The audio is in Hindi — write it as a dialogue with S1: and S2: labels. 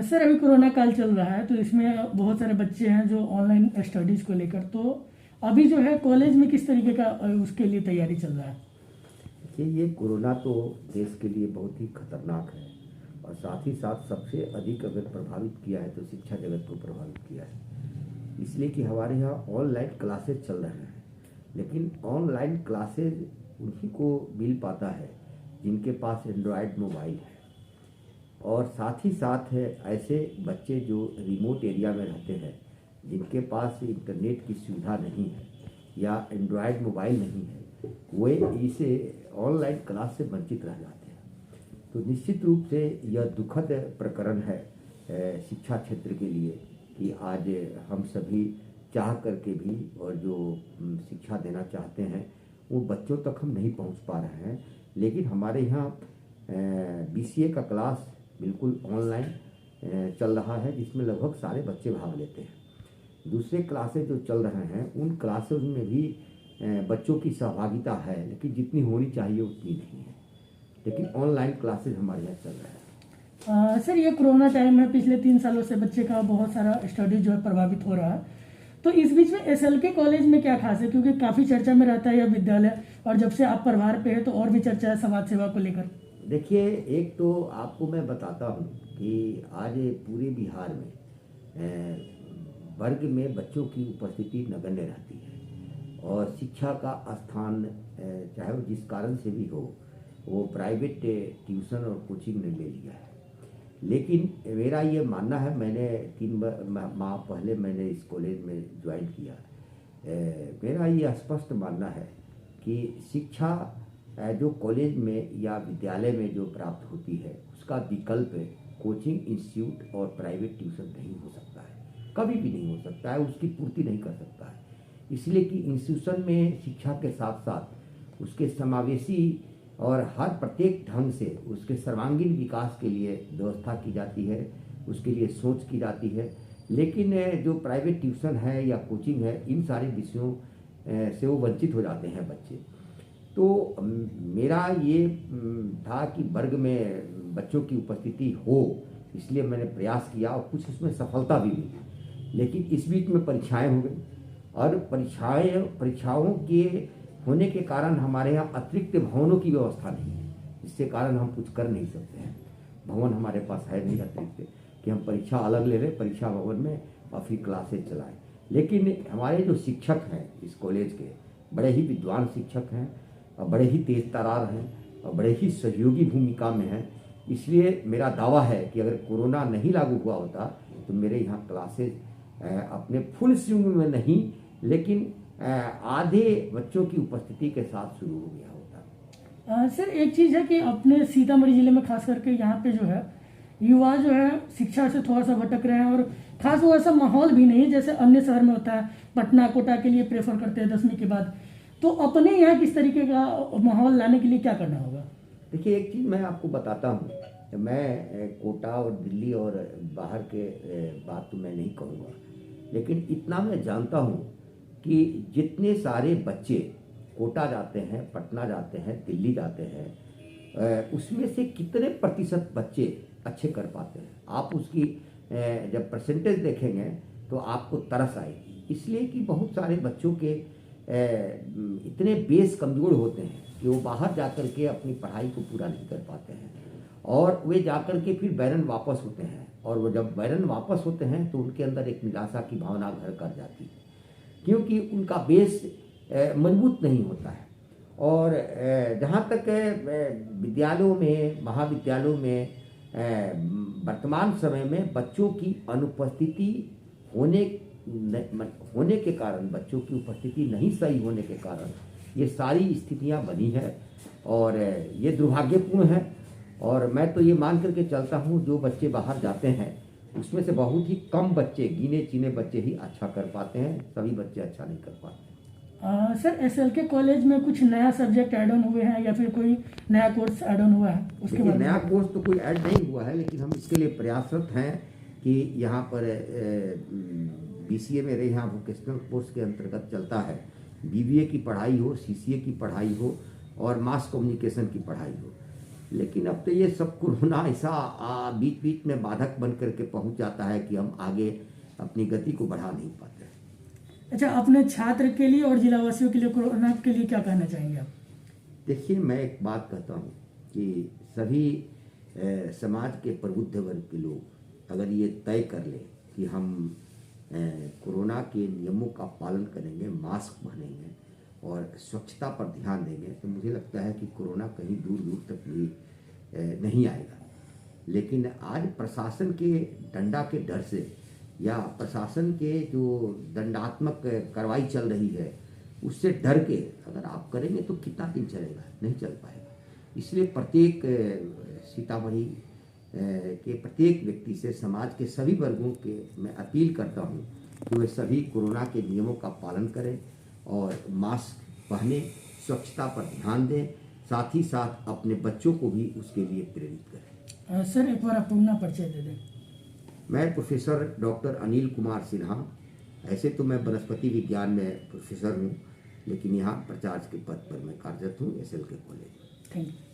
S1: सर अभी कोरोना काल चल रहा है तो इसमें बहुत सारे बच्चे हैं जो ऑनलाइन स्टडीज को लेकर, तो अभी जो है कॉलेज में किस तरीके का उसके लिए तैयारी चल रहा है?
S2: देखिए, ये कोरोना तो देश के लिए बहुत ही खतरनाक है और साथ ही साथ सबसे अधिक अगर प्रभावित किया है तो शिक्षा जगत को प्रभावित किया है। इसलिए कि हमारे यहाँ ऑनलाइन क्लासेज चल रहे हैं, लेकिन ऑनलाइन क्लासेज उन्हीं को मिल पाता है जिनके पास एंड्रॉयड मोबाइल है, और साथ ही साथ है ऐसे बच्चे जो रिमोट एरिया में रहते हैं, जिनके पास इंटरनेट की सुविधा नहीं है या एंड्रॉयड मोबाइल नहीं है, वे इसे ऑनलाइन क्लास से वंचित रह जाते हैं। तो निश्चित रूप से यह दुखद प्रकरण है शिक्षा क्षेत्र के लिए कि आज हम सभी चाह करके भी और जो शिक्षा देना चाहते हैं वो बच्चों तक हम नहीं पहुंच पा रहे हैं। लेकिन हमारे यहाँ बीसीए का क्लास बिल्कुल ऑनलाइन चल रहा है, जिसमें लगभग सारे बच्चे भाग लेते हैं। दूसरे क्लासेज जो चल रहे हैं उन क्लासेज में भी बच्चों की सहभागिता है, लेकिन जितनी होनी चाहिए उतनी नहीं है। लेकिन ऑनलाइन क्लासेज हमारे यहाँ चल रहा है।
S1: सर ये कोरोना टाइम है, पिछले 3 सालों से बच्चे का बहुत सारा स्टडी जो है प्रभावित हो रहा है, तो इस बीच में एसएलके कॉलेज में क्या खास है? क्योंकि काफ़ी चर्चा में रहता है यह विद्यालय, और जब से आप प्रभार पे है तो और भी चर्चा है समाज सेवा को लेकर।
S2: देखिए, एक तो आपको मैं बताता हूँ कि आज पूरे बिहार में वर्ग में बच्चों की उपस्थिति नगण्य रहती है और शिक्षा का स्थान चाहे वो जिस कारण से भी हो, वो प्राइवेट ट्यूशन और कोचिंग ने ले लिया है। लेकिन मेरा ये मानना है, मैंने 3 माह पहले मैंने इस कॉलेज में ज्वाइन किया, मेरा ये स्पष्ट मानना है कि शिक्षा जो कॉलेज में या विद्यालय में जो प्राप्त होती है उसका विकल्प कोचिंग इंस्टीट्यूट और प्राइवेट ट्यूशन नहीं हो सकता है, कभी भी नहीं हो सकता है, उसकी पूर्ति नहीं कर सकता है। इसलिए कि इंस्टीट्यूशन में शिक्षा के साथ साथ उसके समावेशी और हर प्रत्येक ढंग से उसके सर्वांगीण विकास के लिए व्यवस्था की जाती है, उसके लिए सोच की जाती है। लेकिन जो प्राइवेट ट्यूशन है या कोचिंग है, इन सारे विषयों से वो वंचित हो जाते हैं बच्चे। तो मेरा ये था कि वर्ग में बच्चों की उपस्थिति हो, इसलिए मैंने प्रयास किया और कुछ उसमें सफलता भी मिली। लेकिन इस बीच में परीक्षाएं हो गई और परीक्षाओं के होने के कारण हमारे यहाँ अतिरिक्त भवनों की व्यवस्था नहीं है, जिसके कारण हम कुछ कर नहीं सकते हैं। भवन हमारे पास है नहीं अतिरिक्त कि हम परीक्षा अलग ले लें परीक्षा भवन में और फिर क्लासेज चलाएं। लेकिन हमारे जो शिक्षक हैं इस कॉलेज के, बड़े ही विद्वान शिक्षक हैं और बड़े ही तेज तर्रार हैं और बड़े ही सहयोगी भूमिका में हैं। इसलिए मेरा दावा है कि अगर कोरोना नहीं लागू हुआ होता तो मेरे यहाँ क्लासेज अपने फुल स्विंग में नहीं, लेकिन आधे बच्चों की उपस्थिति के साथ शुरू हो गया होता।
S1: सर एक चीज़ है कि अपने सीतामढ़ी जिले में खास करके यहाँ पे जो है युवा जो है शिक्षा से थोड़ा सा भटक रहे हैं, और खास वो ऐसा माहौल भी नहीं है जैसे अन्य शहर में होता है। पटना कोटा के लिए प्रेफर करते हैं 10वीं के बाद, तो अपने यहाँ किस तरीके का माहौल लाने के लिए क्या करना होगा?
S2: देखिए, एक चीज़ मैं आपको बताता हूँ, मैं कोटा और दिल्ली और बाहर के बात तो मैं नहीं कहूँगा, लेकिन इतना मैं जानता हूँ कि जितने सारे बच्चे कोटा जाते हैं, पटना जाते हैं, दिल्ली जाते हैं, उसमें से कितने प्रतिशत बच्चे अच्छे कर पाते हैं। आप उसकी जब परसेंटेज देखेंगे तो आपको तरस आएगी। इसलिए कि बहुत सारे बच्चों के इतने बेस कमज़ोर होते हैं कि वो बाहर जाकर के अपनी पढ़ाई को पूरा नहीं कर पाते हैं और वे जाकर के फिर बैरन वापस होते हैं, और वो जब बैरन वापस होते हैं तो उनके अंदर एक निराशा की भावना घर कर जाती है, क्योंकि उनका बेस मजबूत नहीं होता है। और जहाँ तक विद्यालयों में, महाविद्यालयों में वर्तमान समय में बच्चों की अनुपस्थिति होने के कारण, बच्चों की उपस्थिति नहीं सही होने के कारण ये सारी स्थितियां बनी है और ये दुर्भाग्यपूर्ण है। और मैं तो ये मान करके चलता हूँ जो बच्चे बाहर जाते हैं उसमें से बहुत ही कम बच्चे, गिने चुने बच्चे ही अच्छा कर पाते हैं, सभी बच्चे अच्छा नहीं कर पाते।
S1: सर एसएलके कॉलेज में कुछ नया सब्जेक्ट ऐड ऑन हुए हैं या फिर कोई नया कोर्स ऐड ऑन हुआ है? उसके बाद
S2: नया कोर्स तो कोई ऐड नहीं हुआ है, लेकिन हम इसके लिए प्रयासरत हैं कि यहाँ पर बीसीए मेरे यहाँ वोकेशनल कोर्स के अंतर्गत चलता है, बीबीए की पढ़ाई हो, सीसीए की पढ़ाई हो और मास कम्युनिकेशन की पढ़ाई हो। लेकिन अब तो ये सब कोरोना ऐसा बीच बीच में बाधक बन करके पहुंच जाता है कि हम आगे अपनी गति को बढ़ा नहीं पाते।
S1: अच्छा, अपने छात्र के लिए और जिलावासियों के लिए कोरोना के लिए क्या कहना चाहेंगे आप?
S2: देखिए, मैं एक बात कहता हूँ कि सभी समाज के प्रबुद्ध वर्ग के लोग अगर ये तय कर ले कि हम कोरोना के नियमों का पालन करेंगे, मास्क पहनेंगे और स्वच्छता पर ध्यान देंगे, तो मुझे लगता है कि कोरोना कहीं दूर दूर तक भी नहीं आएगा। लेकिन आज प्रशासन के डंडा के डर से या प्रशासन के जो दंडात्मक कार्रवाई चल रही है उससे डर के अगर आप करेंगे तो कितना दिन चलेगा, नहीं चल पाएगा। इसलिए प्रत्येक सीतामढ़ी के प्रत्येक व्यक्ति से समाज के सभी वर्गों के मैं अपील करता हूँ कि वे सभी कोरोना के नियमों का पालन करें और मास्क पहने, स्वच्छता पर ध्यान दें, साथ ही साथ अपने बच्चों को भी उसके लिए प्रेरित करें।
S1: सर, एक बार अपना परिचय दे दें।
S2: मैं प्रोफेसर डॉक्टर अनिल कुमार सिन्हा। ऐसे तो मैं वनस्पति विज्ञान में प्रोफेसर हूँ, लेकिन यहाँ प्राचार्य के पद पर मैं कार्यरत हूँ SLK कॉलेज में।
S1: Thank you.